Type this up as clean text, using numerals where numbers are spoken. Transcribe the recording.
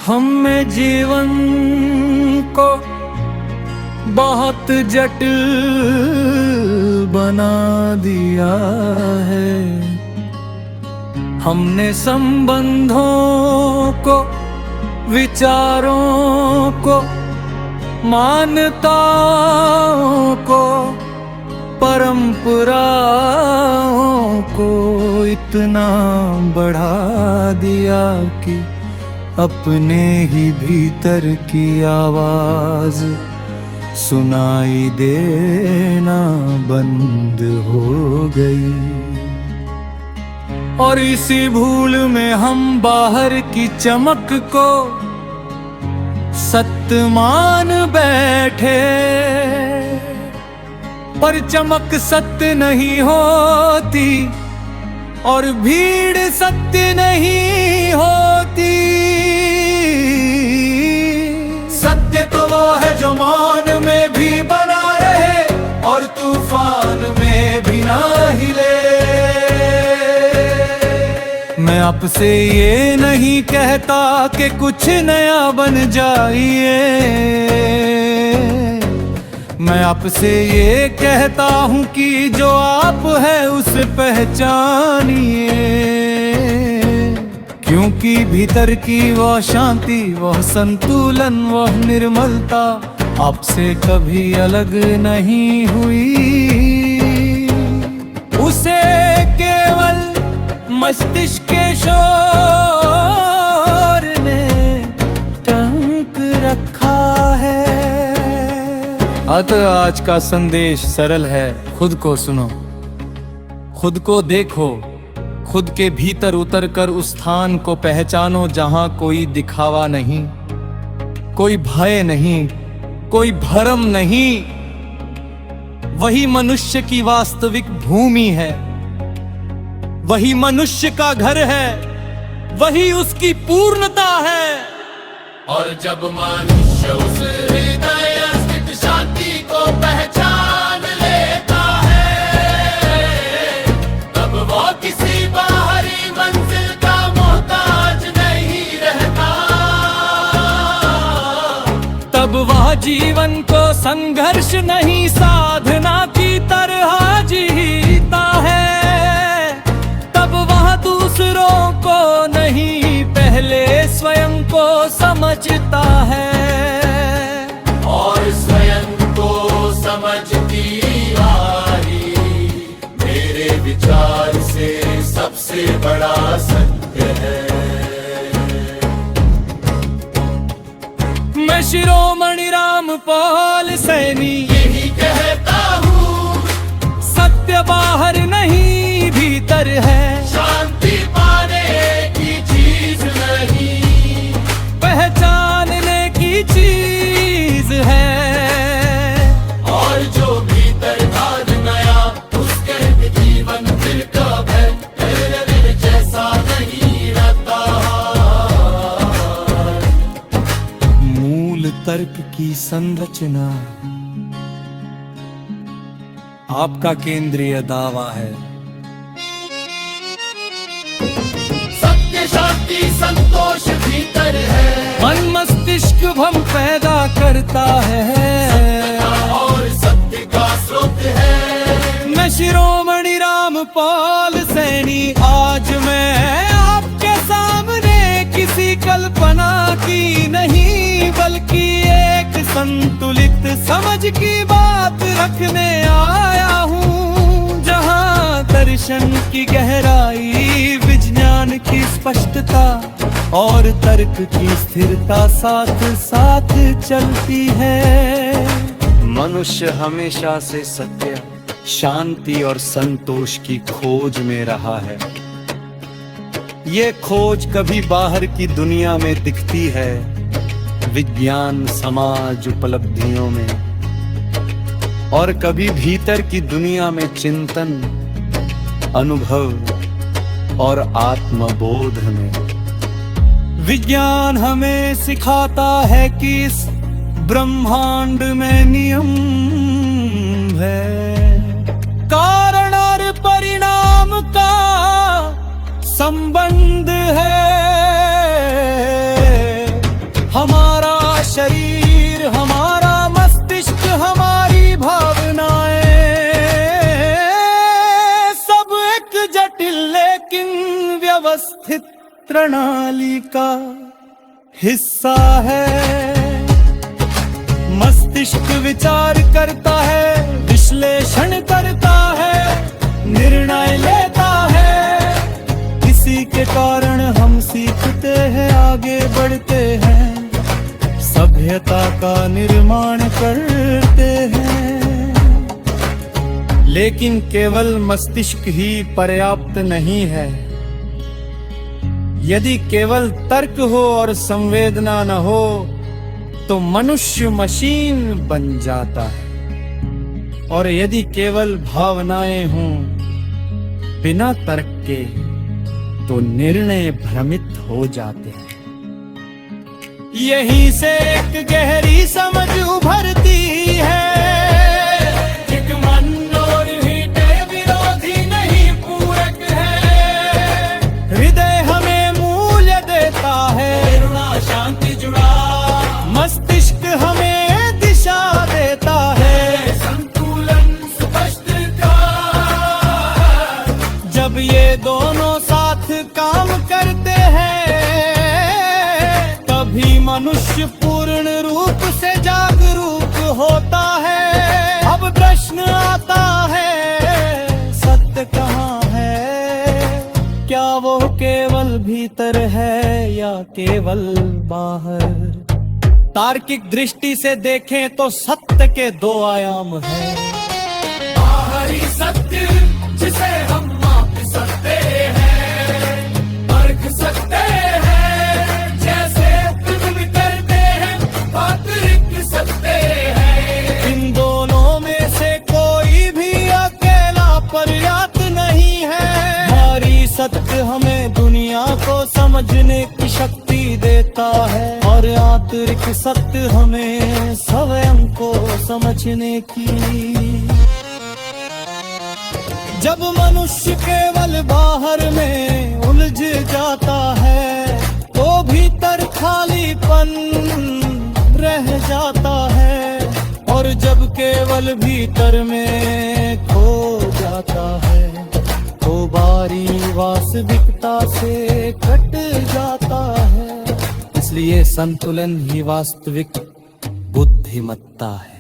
हमने जीवन को बहुत जटिल बना दिया है। हमने संबंधों को, विचारों को, मान्यताओं को, परंपराओं को इतना बढ़ा दिया कि अपने ही भीतर की आवाज सुनाई देना बंद हो गई। और इसी भूल में हम बाहर की चमक को सत्य मान बैठे, पर चमक सत्य नहीं होती और भीड़ सत्य नहीं होती। सत्य तो वो है जो मौन में भी बना रहे और तूफान में भी ना हिले। मैं आपसे ये नहीं कहता कि कुछ नया बन जाइए, मैं आपसे ये कहता हूँ कि जो आप है उसे पहचानिए। क्योंकि भीतर की वह शांति, वह संतुलन, वह निर्मलता आपसे कभी अलग नहीं हुई। उसे केवल मस्तिष्क के शोर ने टंक रखा है। अतः आज का संदेश सरल है, खुद को सुनो, खुद को देखो, खुद के भीतर उतरकर उस स्थान को पहचानो जहां कोई दिखावा नहीं, कोई भय नहीं, कोई भरम नहीं। वही मनुष्य की वास्तविक भूमि है, वही मनुष्य का घर है, वही उसकी पूर्णता है। और जब मनुष्य उस हृदय स्थित शांति को पहचान लेता है, तब वो किसी बाहरी मंजिल का मोहताज नहीं रहता। तब वह जीवन को संघर्ष नहीं, साधना की तरह जीता है। तब वह दूसरों को नहीं, पहले स्वयं को समझता है। और स्वयं को समझती आई मेरे विचार से सबसे बड़ा सत्य है। मैं शिरोमणि रामपाल सैनी यही कहता हूँ, सत्य बाहर नहीं भीतर है। शांति पाने की चीज नहीं, पहचानने की चीज है। और जो भीतर धार नया उसके जीवन फिर कब है तेरे जैसा नहीं रहता। मूल तर्क की संरचना आपका केंद्रीय दावा है। सत्य शांति संतोष भीतर है, मन मस्तिष्क भ्रम पैदा करता है और सत्य का स्रोत है। मैं शिरोमणि रामपाल सैनी आज मैं आपके सामने किसी कल्पना की नहीं, बल्कि एक संतुलित समझ की बात रखने आया हूँ। जहाँ दर्शन की गहराई, विज्ञान की स्पष्टता और तर्क की स्थिरता साथ साथ चलती है। मनुष्य हमेशा से सत्य, शांति और संतोष की खोज में रहा है। ये खोज कभी बाहर की दुनिया में दिखती है, विज्ञान समाज उपलब्धियों में, और कभी भीतर की दुनिया में चिंतन, अनुभव और आत्मबोध में। विज्ञान हमें सिखाता है कि इस ब्रह्मांड में नियम है, कारण और परिणाम का संबंध है। शरीर, हमारा मस्तिष्क, हमारी भावनाएं, सब एक जटिल लेकिन व्यवस्थित प्रणाली का हिस्सा है। मस्तिष्क विचार करता है, विश्लेषण करता है, निर्णय लेता है। इसी के कारण हम सीखते हैं, आगे बढ़ते हैं, सभ्यता का निर्माण करते हैं। लेकिन केवल मस्तिष्क ही पर्याप्त नहीं है। यदि केवल तर्क हो और संवेदना न हो तो मनुष्य मशीन बन जाता है, और यदि केवल भावनाएं हों बिना तर्क के तो निर्णय भ्रमित हो जाते हैं। यहीं से एक गहरी समझ उभरती है, एक मन और हीटे विरोधी नहीं पूरक है। हृदय हमें मूल्य देता है, करुणा शांति जुड़ा, मस्तिष्क हमें दिशा देता है, संतुलन स्पष्ट का। जब ये दोनों साथ काम करते हैं तभी मनुष्य पूर्ण रूप से जागरूक होता है। अब प्रश्न आता है, सत्य कहाँ है? क्या वो केवल भीतर है या केवल बाहर? तार्किक दृष्टि से देखें तो सत्य के दो आयाम हैं। बाहरी सत्य जिसे हम माप सकते हैं, परख सकते हैं, जैसे फिल्म करते हैं, आंतरिक सकते हैं। इन दोनों में से कोई भी अकेला पर्याप्त नहीं है। बाहरी सत्य हमें दुनिया को समझने की शक्ति देता है, और आंतरिक सत्य हमें स्वयं को समझने की। जब मनुष्य केवल बाहर में उलझ जाता है तो भीतर खालीपन रह जाता है, और जब केवल भीतर में खो जाता है तो बाहरी वास्तविकता से कट जाता है। इसलिए संतुलन ही वास्तविक बुद्धिमत्ता है।